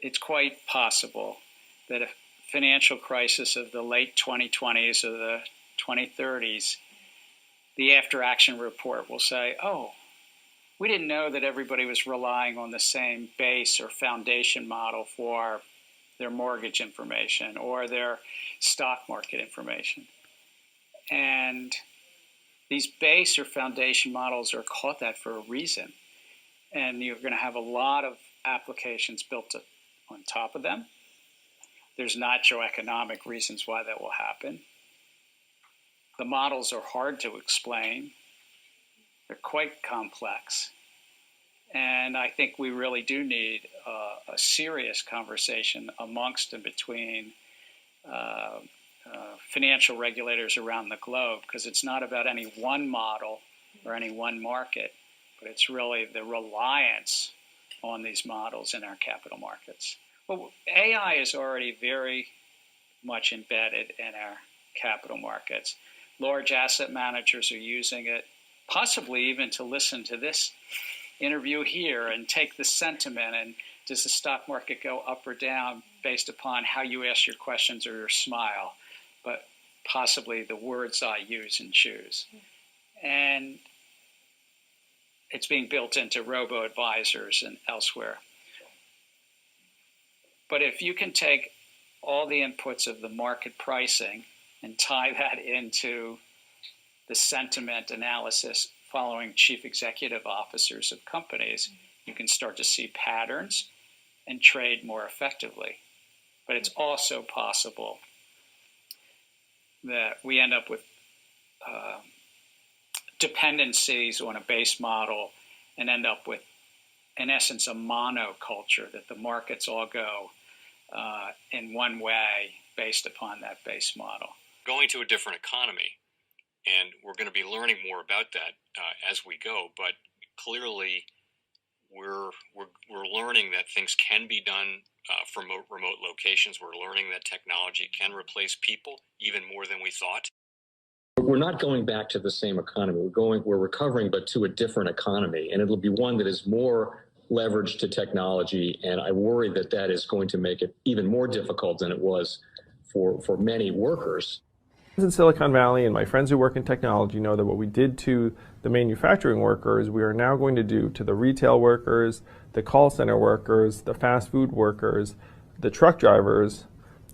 it's quite possible that a financial crisis of the late 2020s or the 2030s, the after action report will say, oh, we didn't know that everybody was relying on the same base or foundation model for their mortgage information or their stock market information. And these base or foundation models are called that for a reason. And you're going to have a lot of applications built on top of them. There's macroeconomic reasons why that will happen. The models are hard to explain. They're quite complex. And I think we really do need a serious conversation amongst and between financial regulators around the globe, because it's not about any one model or any one market, but it's really the reliance on these models in our capital markets. Well, AI is already very much embedded in our capital markets. Large asset managers are using it, possibly even to listen to this interview here and take the sentiment and does the stock market go up or down based upon how you ask your questions or your smile, but possibly the words I use and choose. And it's being built into robo-advisors and elsewhere. But if you can take all the inputs of the market pricing and tie that into the sentiment analysis following chief executive officers of companies, you can start to see patterns and trade more effectively. But it's also possible that we end up with dependencies on a base model and end up with, in essence, a monoculture, that the markets all go in one way based upon that base model. Going to a different economy, and we're going to be learning more about that as we go, but clearly we're learning that things can be done from remote locations. We're learning that technology can replace people even more than we thought. We're not going back to the same economy. We're recovering, but to a different economy, and it'll be one that is more leveraged to technology. And I worry that that is going to make it even more difficult than it was for many workers. In Silicon Valley, and my friends who work in technology know that what we did to the manufacturing workers, we are now going to do to the retail workers, the call center workers, the fast food workers, the truck drivers,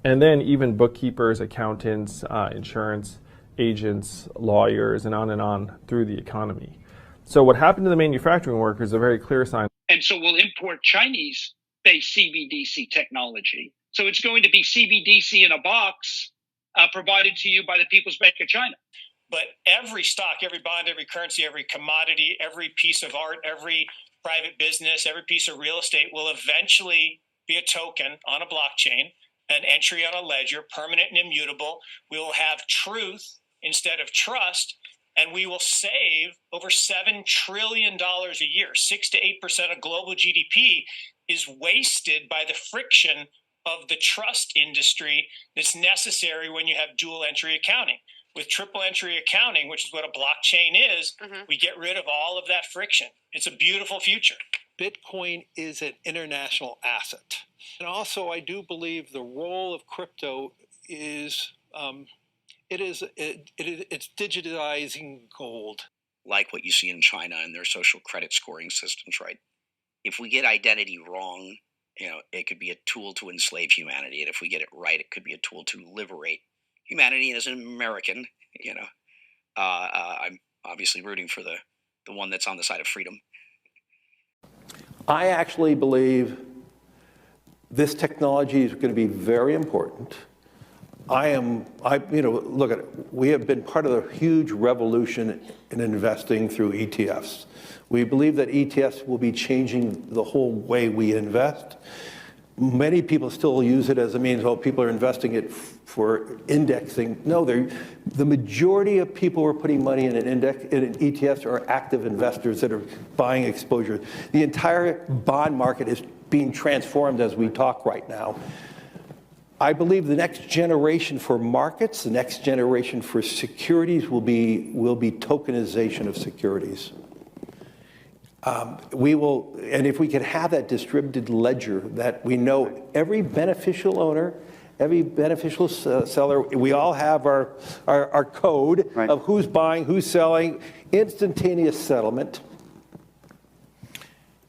and then even bookkeepers, accountants, insurance agents, lawyers, and on through the economy. So what happened to the manufacturing workers is a very clear sign. And so we'll import Chinese-based CBDC technology. So it's going to be CBDC in a box provided to you by the People's Bank of China. But every stock, every bond, every currency, every commodity, every piece of art, every private business, every piece of real estate will eventually be a token on a blockchain, an entry on a ledger, permanent and immutable. We will have truth instead of trust, and we will save over $7 trillion a year. 6 to 8% of global GDP is wasted by the friction of the trust industry that's necessary when you have dual entry accounting. With triple entry accounting, which is what a blockchain is, we get rid of all of that friction. It's a beautiful future. Bitcoin is an international asset. And also, I do believe the role of crypto is it's digitizing gold. Like what you see in China and their social credit scoring systems, right? If we get identity wrong, it could be a tool to enslave humanity. And if we get it right, it could be a tool to liberate humanity. And as an American, I'm obviously rooting for the one that's on the side of freedom. I actually believe this technology is going to be very important. Look at it. We have been part of the huge revolution in investing through ETFs. We believe that ETFs will be changing the whole way we invest. Many people still use it as a means, people are investing it for indexing. No, the majority of people who are putting money in an ETFs are active investors that are buying exposure. The entire bond market is being transformed as we talk right now. I believe the next generation for markets, the next generation for securities will be tokenization of securities. We will, and if we could have that distributed ledger that we know every beneficial owner, every beneficial seller, we all have our code of who's buying, who's selling, instantaneous settlement.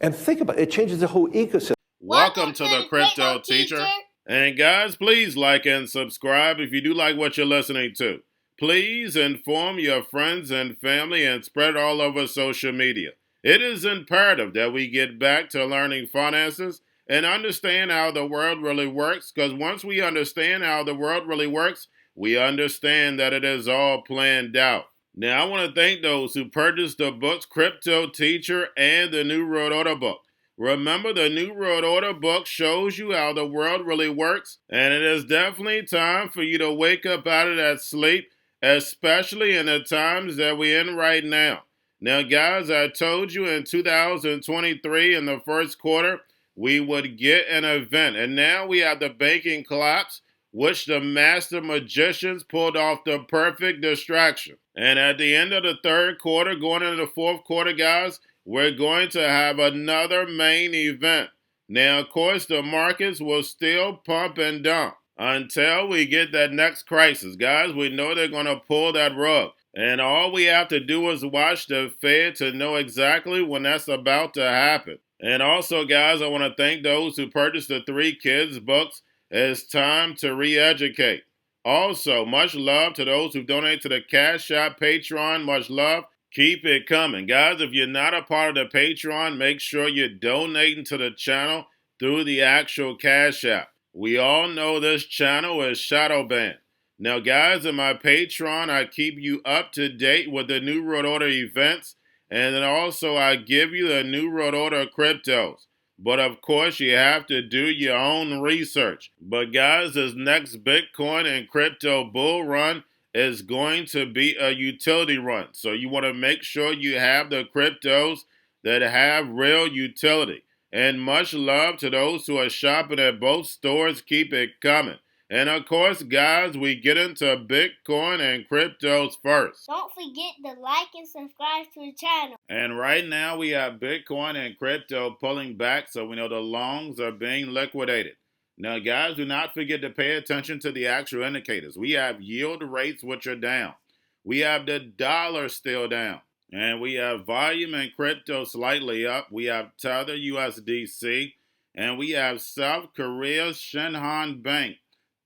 And think about it, it changes the whole ecosystem. Welcome to the Crypto Teacher. And guys, please like and subscribe if you do like what you're listening to. Please inform your friends and family and spread it all over social media. It is imperative that we get back to learning finances and understand how the world really works, because once we understand how the world really works, we understand that it is all planned out. Now, I want to thank those who purchased the books Cryptoteacher and the New World Order book. Remember, the New World Order book shows you how the world really works, and it is definitely time for you to wake up out of that sleep, especially in the times that we're in right now. Now, guys, I told you in 2023 in the first quarter, we would get an event, and now we have the banking collapse, which the master magicians pulled off the perfect distraction. And at the end of the third quarter, going into the fourth quarter, guys, we're going to have another main event. Now, of course, the markets will still pump and dump until we get that next crisis. Guys, we know they're going to pull that rug. And all we have to do is watch the Fed to know exactly when that's about to happen. And also, guys, I want to thank those who purchased the 3 Kids books. It's time to re-educate. Also, much love to those who donate to the Cash App, Patreon. Much love. Keep it coming. Guys, if you're not a part of the Patreon, make sure you're donating to the channel through the actual Cash App. We all know this channel is shadow banned. Now, guys, in my Patreon, I keep you up to date with the New World Order events, and then also I give you the New World Order cryptos. But of course, you have to do your own research. But guys, this next Bitcoin and crypto bull run is going to be a utility run. So you want to make sure you have the cryptos that have real utility. And much love to those who are shopping at both stores. Keep it coming. And of course, guys, we get into Bitcoin and cryptos first. Don't forget to like and subscribe to the channel. And right now we have Bitcoin and crypto pulling back, so we know the longs are being liquidated. Now, guys, do not forget to pay attention to the actual indicators. We have yield rates, which are down. We have the dollar still down. And we have volume in crypto slightly up. We have Tether USDC. And we have South Korea's Shinhan Bank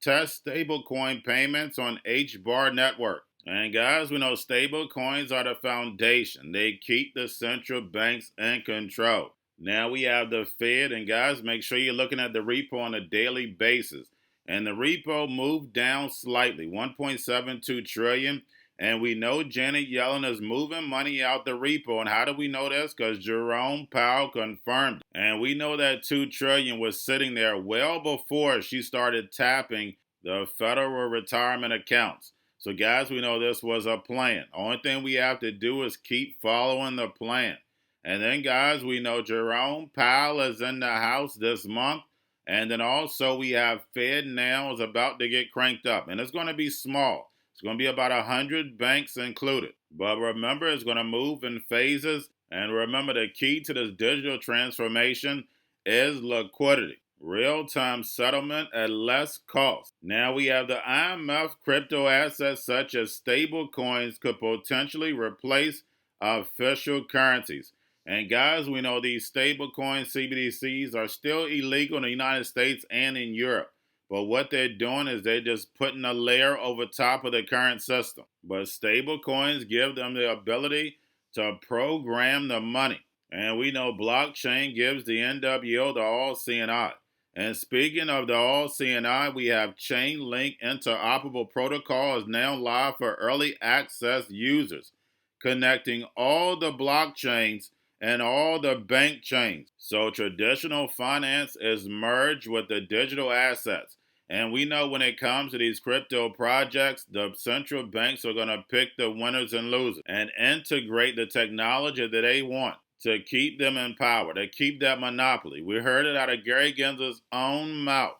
test stablecoin payments on HBAR network. And guys, we know stablecoins are the foundation. They keep the central banks in control. Now we have the Fed, and guys, make sure you're looking at the repo on a daily basis. And the repo moved down slightly, 1.72 trillion. And we know Janet Yellen is moving money out the repo. And how do we know this? Because Jerome Powell confirmed it. And we know that 2 trillion was sitting there well before she started tapping the federal retirement accounts. So guys, we know this was a plan. Only thing we have to do is keep following the plan. And then guys, we know Jerome Powell is in the house this month. And then also we have Fed now is about to get cranked up. And it's going to be small. It's going to be about 100 banks included. But remember, it's going to move in phases. And remember, the key to this digital transformation is liquidity. Real-time settlement at less cost. Now we have the IMF crypto assets such as stablecoins could potentially replace official currencies. And guys, we know these stablecoin CBDCs are still illegal in the United States and in Europe. But what they're doing is they're just putting a layer over top of the current system. But stable coins give them the ability to program the money. And we know blockchain gives the NWO the all-seeing eye. And speaking of the all-seeing eye, we have Chainlink Interoperable Protocol is now live for early access users, connecting all the blockchains and all the bank chains. So traditional finance is merged with the digital assets. And we know when it comes to these crypto projects, the central banks are going to pick the winners and losers and integrate the technology that they want to keep them in power, to keep that monopoly. We heard it out of Gary Gensler's own mouth.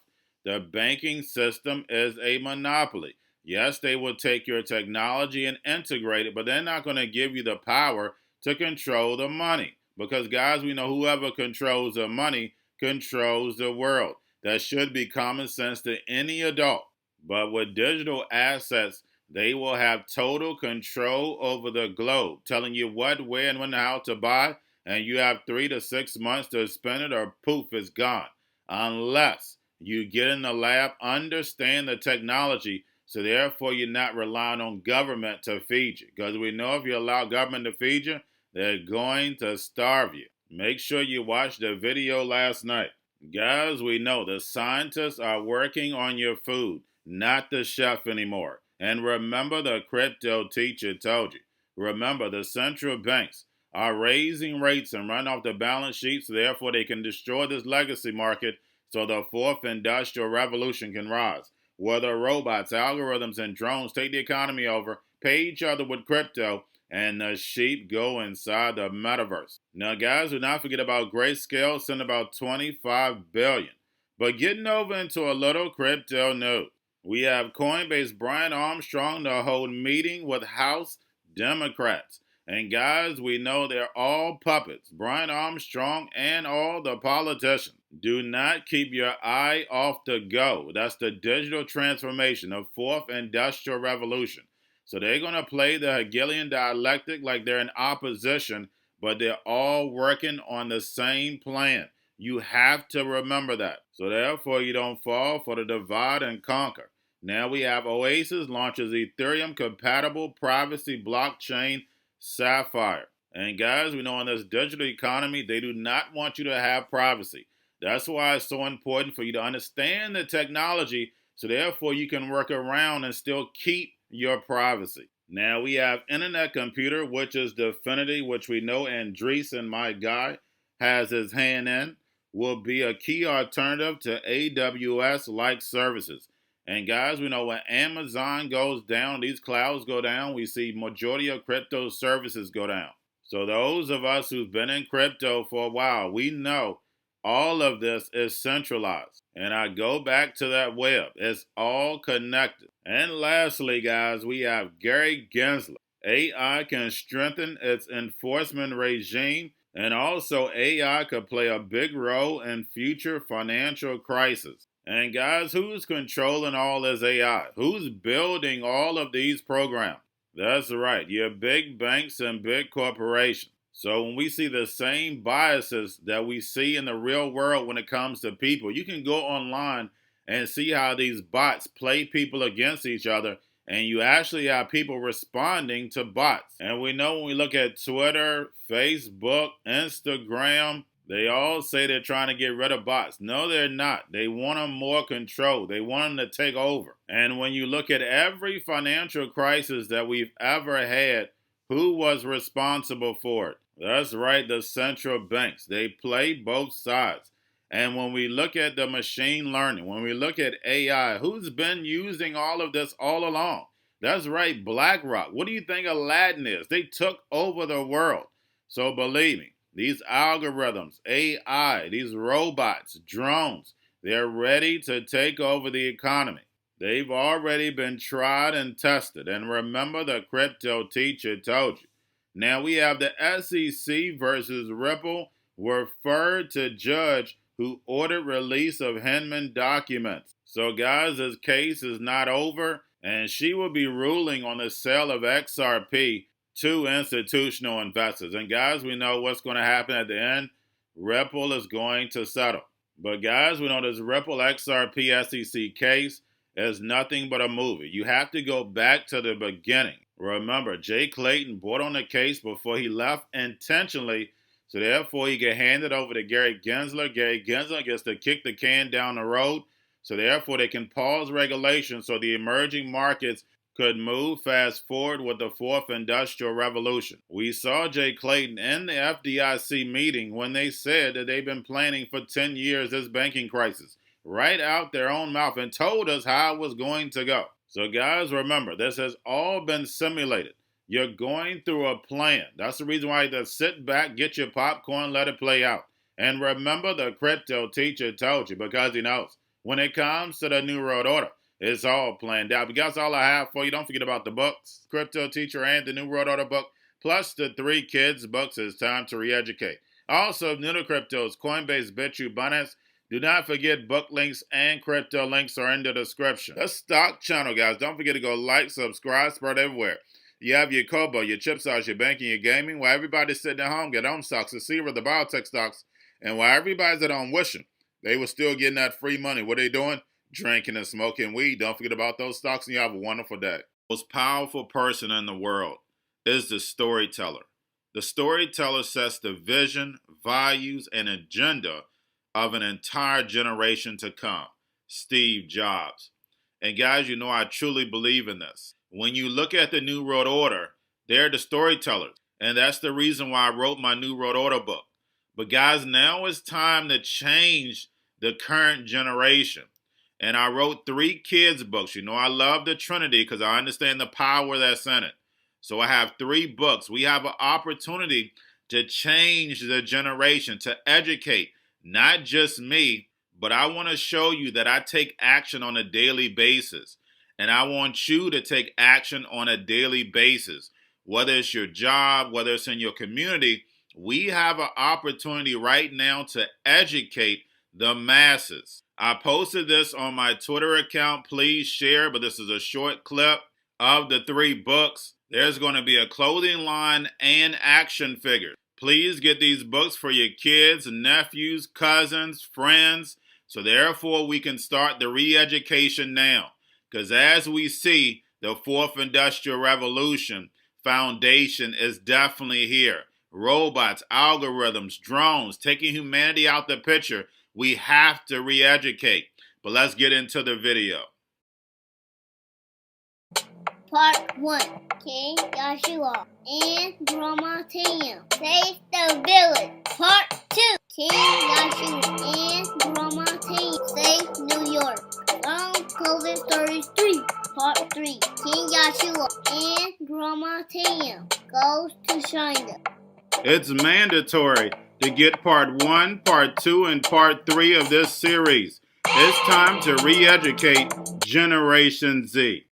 The banking system is a monopoly. Yes, they will take your technology and integrate it, but they're not going to give you the power to control the money. Because, guys, we know whoever controls the money controls the world. That should be common sense to any adult. But with digital assets, they will have total control over the globe, telling you what, where, and when, and how to buy, and you have 3 to 6 months to spend it, or poof, it's gone. Unless you get in the lab, understand the technology, so therefore you're not relying on government to feed you. Because we know if you allow government to feed you, they're going to starve you. Make sure you watch the video last night. Guys, we know the scientists are working on your food, not the chef anymore. And remember, the crypto teacher told you. Remember, the central banks are raising rates and run off the balance sheet, so therefore they can destroy this legacy market so the fourth industrial revolution can rise. Whether robots, algorithms, and drones take the economy over, pay each other with crypto, and the sheep go inside the metaverse. Now, guys, do not forget about Grayscale, send about $25 billion. But getting over into a little crypto news, we have Coinbase Brian Armstrong to hold meeting with House Democrats. And guys, we know they're all puppets, Brian Armstrong and all the politicians. Do not keep your eye off the go. That's the digital transformation of fourth industrial revolution. So they're going to play the Hegelian dialectic like they're in opposition, but they're all working on the same plan. You have to remember that. So therefore, you don't fall for the divide and conquer. Now we have Oasis launches Ethereum-compatible privacy blockchain Sapphire. And guys, we know in this digital economy, they do not want you to have privacy. That's why it's so important for you to understand the technology, so therefore you can work around and still keep your privacy. Now we have Internet Computer, which is Definity, which we know Andreessen, my guy, has his hand in, will be a key alternative to AWS-like services. And guys, we know when Amazon goes down, these clouds go down, we see majority of crypto services go down. So those of us who've been in crypto for a while, we know all of this is centralized. And I go back to that web. It's all connected. And lastly, guys, we have Gary Gensler. AI can strengthen its enforcement regime, and also AI could play a big role in future financial crises. And guys, who's controlling all this AI? Who's building all of these programs? That's right, your big banks and big corporations. So when we see the same biases that we see in the real world when it comes to people, you can go online and see how these bots play people against each other, and you actually have people responding to bots. And we know when we look at Twitter, Facebook, Instagram, they all say they're trying to get rid of bots. No, they're not. They want them more control. They want them to take over. And when you look at every financial crisis that we've ever had, who was responsible for it? That's right, the central banks. They play both sides. And when we look at the machine learning, when we look at AI, who's been using all of this all along? That's right, BlackRock. What do you think Aladdin is? They took over the world. So believe me, these algorithms, AI, these robots, drones, they're ready to take over the economy. They've already been tried and tested. And remember, the crypto teacher told you. Now we have the SEC versus Ripple referred to judge who ordered release of Hinman documents. So guys, this case is not over, and she will be ruling on the sale of XRP to institutional investors. And guys, we know what's going to happen at the end. Ripple is going to settle. But guys, we know this Ripple XRP SEC case is nothing but a movie. You have to go back to the beginning. Remember, Jay Clayton brought on the case before he left intentionally, so therefore he get handed over to Gary Gensler. Gary Gensler gets to kick the can down the road, so therefore they can pause regulation so the emerging markets could move fast forward with the fourth industrial revolution. We saw Jay Clayton in the FDIC meeting when they said that they've been planning for 10 years this banking crisis, right out their own mouth, and told us how it was going to go. So guys, remember, this has all been simulated. You're going through a plan. That's the reason why you have to sit back, get your popcorn, let it play out. And remember, the crypto teacher told you, because he knows. When it comes to the New World Order, it's all planned out. But that's all I have for you. Don't forget about the books, Crypto Teacher and the New World Order book, plus the 3 kids books. It's time to re-educate. Also, if new to cryptos, Coinbase, Bitrue, Binance, do not forget book links and crypto links are in the description. The stock channel, guys. Don't forget to go like, subscribe, spread everywhere. You have your Kobo, your chip stocks, your banking, your gaming. While everybody's sitting at home, get on stocks, the Seaver, the biotech stocks. And while everybody's at home wishing they were still getting that free money, what are they doing? Drinking and smoking weed. Don't forget about those stocks, and you have a wonderful day. The most powerful person in the world is the storyteller. The storyteller sets the vision, values, and agenda of an entire generation to come. Steve Jobs. And guys, you know I truly believe in this. When you look at the New World Order, they're the storytellers. And that's the reason why I wrote my New World Order book. But guys, now it's time to change the current generation. And I wrote 3 kids books. You know I love the Trinity because I understand the power that's in it. So I have 3 books. We have an opportunity to change the generation, to educate, not just me, but I want to show you that I take action on a daily basis. And I want you to take action on a daily basis. Whether it's your job, whether it's in your community, we have an opportunity right now to educate the masses. I posted this on my Twitter account. Please share, but this is a short clip of the 3 books. There's going to be a clothing line and action figures. Please get these books for your kids, nephews, cousins, friends, so therefore we can start the re-education now. Because as we see, the 4th Industrial Revolution foundation is definitely here. Robots, algorithms, drones, taking humanity out the picture. We have to re-educate. But let's get into the video. Part 1. King Joshua and Grandma Tam save the village. Part 2. King Joshua and Grandma Tam save New York from COVID-33. Part 3. King Joshua and Grandma Tam goes to China. It's mandatory to get part 1, part 2, and part 3 of this series. It's time to re-educate Generation Z.